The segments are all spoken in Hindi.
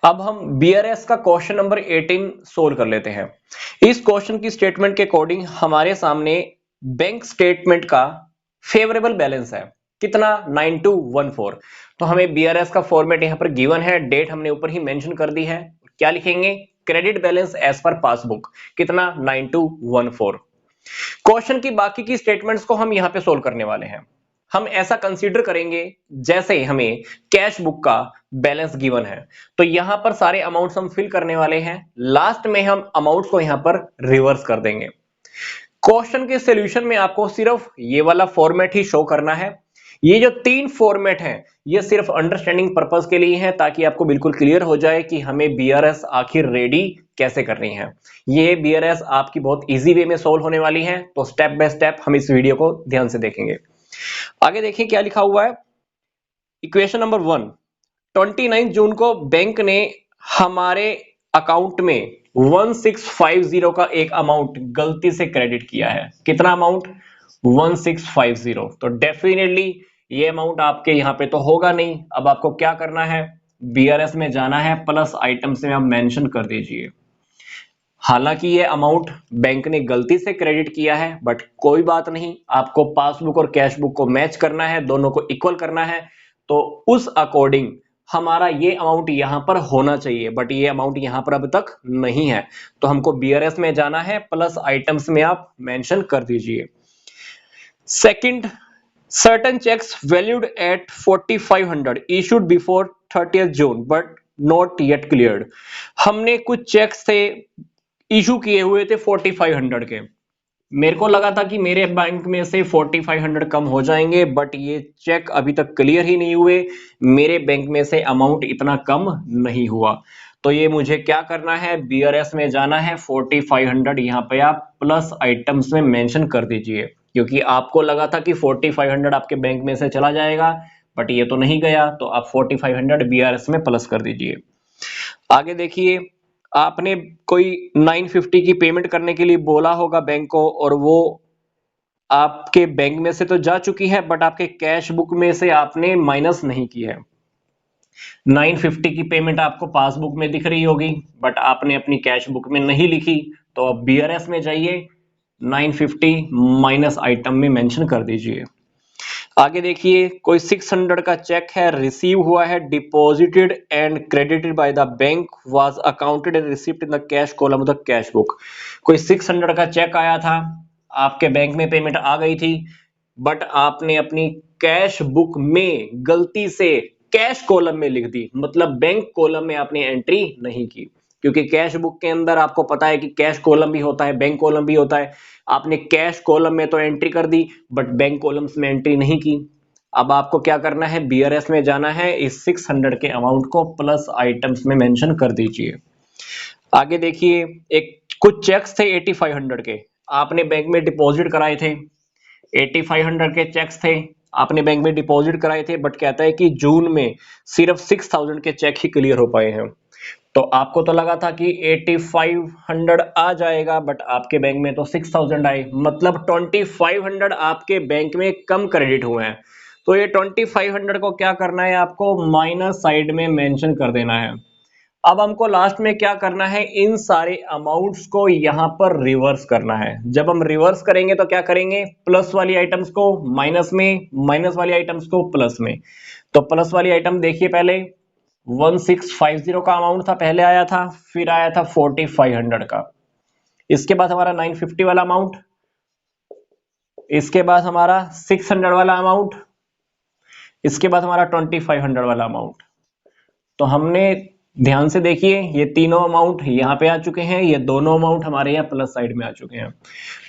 अब हम बीआरएस का क्वेश्चन नंबर 18 सोल्व कर लेते हैं। इस क्वेश्चन की स्टेटमेंट के अकॉर्डिंग हमारे सामने बैंक स्टेटमेंट का फेवरेबल बैलेंस है कितना 9214। तो हमें बीआरएस का फॉर्मेट यहां पर गिवन है, डेट हमने ऊपर ही मेंशन कर दी है। क्या लिखेंगे? Credit balance as per passbook कितना 9214। क्वेश्चन की बाकी की स्टेटमेंट्स को हम यहां पे सोल्व करने वाले हैं। हम ऐसा कंसीडर करेंगे जैसे हमें कैश बुक का बैलेंस गिवन है, तो यहां पर सारे अमाउंट्स हम फिल करने वाले हैं। लास्ट में हम अमाउंट्स को यहां पर रिवर्स कर देंगे। क्वेश्चन के सॉल्यूशन में आपको सिर्फ ये वाला फॉर्मेट ही शो करना है। ये जो तीन फॉर्मेट हैं ये सिर्फ अंडरस्टैंडिंग पर्पस के लिए है, ताकि आपको बिल्कुल क्लियर हो जाए कि हमें बीआरएस आखिर रेडी कैसे करनी है। ये बीआरएस आपकी बहुत इजी वे में सोल्व होने वाली है, तो स्टेप बाय स्टेप हम इस वीडियो को ध्यान से देखेंगे। आगे देखिए क्या लिखा हुआ है। इक्वेशन नंबर 1, 29 जून को बैंक ने हमारे अकाउंट में 1650 का एक अमाउंट गलती से क्रेडिट किया है। कितना अमाउंट? 1650। तो डेफिनेटली ये अमाउंट आपके यहां पे तो होगा नहीं। अब आपको क्या करना है? बीआरएस में जाना है, प्लस आइटम्स में आप मेंशन कर दीजिए। हालांकि ये अमाउंट बैंक ने गलती से क्रेडिट किया है, बट कोई बात नहीं, आपको पासबुक और कैश बुक को मैच करना है, दोनों को इक्वल करना है। तो उस अकॉर्डिंग हमारा ये अमाउंट यहां पर होना चाहिए, बट ये अमाउंट यहां पर अब तक नहीं है। तो हमको बीआरएस में जाना है, प्लस आइटम्स में आप मेंशन कर दीजिए। Second, certain checks valued at 4500 issued before 30th June but not yet cleared। हमने कुछ चेक्स थे इशू किए हुए थे 4500 के। मेरे को लगा था कि मेरे बैंक में से 4500 कम हो जाएंगे, बट ये चेक अभी तक क्लियर ही नहीं हुए। मेरे बैंक में से अमाउंट इतना कम नहीं हुआ। तो ये मुझे क्या करना है? बीआरएस में जाना है, 4500 यहाँ पे आप प्लस आइटम्स में मेंशन कर दीजिए, क्योंकि आपको लगा था कि 4500 आपके बैंक में से चला जाएगा, बट ये तो नहीं गया। तो आप 4500 बीआरएस में प्लस कर दीजिए। आगे देखिए, आपने कोई 950 की पेमेंट करने के लिए बोला होगा बैंक को, और वो आपके बैंक में से तो जा चुकी है, बट आपके कैश बुक में से आपने माइनस नहीं की है। 950 की पेमेंट आपको पासबुक में दिख रही होगी, बट आपने अपनी कैश बुक में नहीं लिखी। तो अब बीआरएस में जाइए, 950 माइनस आइटम में मेंशन कर दीजिए। आगे देखिए, कोई 600 का चेक है, रिसीव हुआ है, deposited and credited by the bank, was accounted and received in the cash column of the cash book. कोई 600 का चेक आया था, आपके बैंक में पेमेंट आ गई थी, बट आपने अपनी कैश बुक में गलती से कैश कॉलम में लिख दी, मतलब बैंक कॉलम में आपने एंट्री नहीं की। क्योंकि कैश बुक के अंदर आपको पता है कि कैश कॉलम भी होता है, बैंक कॉलम भी होता है। आपने कैश कॉलम में तो एंट्री कर दी, बट बैंक कॉलम्स में एंट्री नहीं की। अब आपको क्या करना है? बीआरएस में जाना है, इस 600 के अमाउंट को प्लस आइटम्स में मेंशन कर दीजिए। आगे देखिए, एक कुछ चेक्स थे 8500 के, आपने बैंक में डिपॉजिट कराए थे। 8500 के चेक्स थे, आपने बैंक में डिपॉजिट कराए थे, बट कहता है कि जून में सिर्फ 6000 के चेक ही क्लियर हो पाए हैं। तो आपको तो लगा था कि 8500 आ जाएगा, बट आपके बैंक में तो 6000 आए, मतलब 2500 आपके बैंक में कम क्रेडिट हुए हैं। तो ये 2500 को क्या करना है? आपको माइनस साइड में मेंशन कर देना है। अब हमको लास्ट में क्या करना है? इन सारे अमाउंट्स को यहां पर रिवर्स करना है। जब हम रिवर्स करेंगे तो क्या करेंगे? प्लस वाली आइटम्स को माइनस में, माइनस वाली आइटम्स को प्लस में। तो प्लस वाली आइटम देखिए, पहले 1650 का अमाउंट था, पहले आया था, फिर आया था 4500 का, इसके बाद हमारा 950 वाला अमाउंट, इसके बाद हमारा 600 वाला अमाउंट, इसके बाद हमारा 2500 वाला अमाउंट। तो हमने ध्यान से देखिए, ये तीनों अमाउंट यहाँ पे आ चुके हैं, ये दोनों अमाउंट हमारे यहाँ प्लस साइड में आ चुके हैं।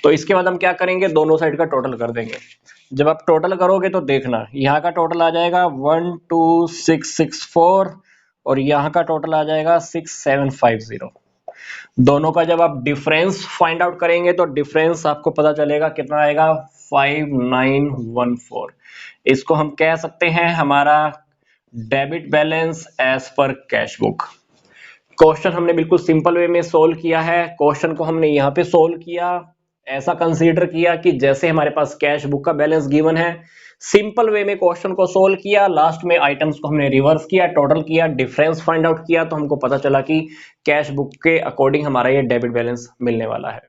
तो इसके बाद हम क्या करेंगे? दोनों साइड का टोटल कर देंगे। जब आप टोटल करोगे तो देखना, यहाँ का टोटल आ जाएगा 12664 और यहाँ का टोटल आ जाएगा 6750। दोनों का जब आप डिफरेंस फाइंड आउट करेंगे तो डिफरेंस आपको पता चलेगा कितना आएगा, 5914। इसको हम कह सकते हैं हमारा debit balance as per cash book. Question हमने बिल्कुल सिंपल वे में सोल्व किया है। क्वेश्चन को हमने यहाँ पे सोल्व किया, ऐसा कंसीडर किया कि जैसे हमारे पास कैश बुक का बैलेंस गिवन है, सिंपल वे में क्वेश्चन को सोल्व किया, लास्ट में आइटम्स को हमने रिवर्स किया, टोटल किया, डिफरेंस फाइंड आउट किया, तो हमको पता चला कि कैश बुक के अकॉर्डिंग हमारा ये डेबिट बैलेंस मिलने वाला है।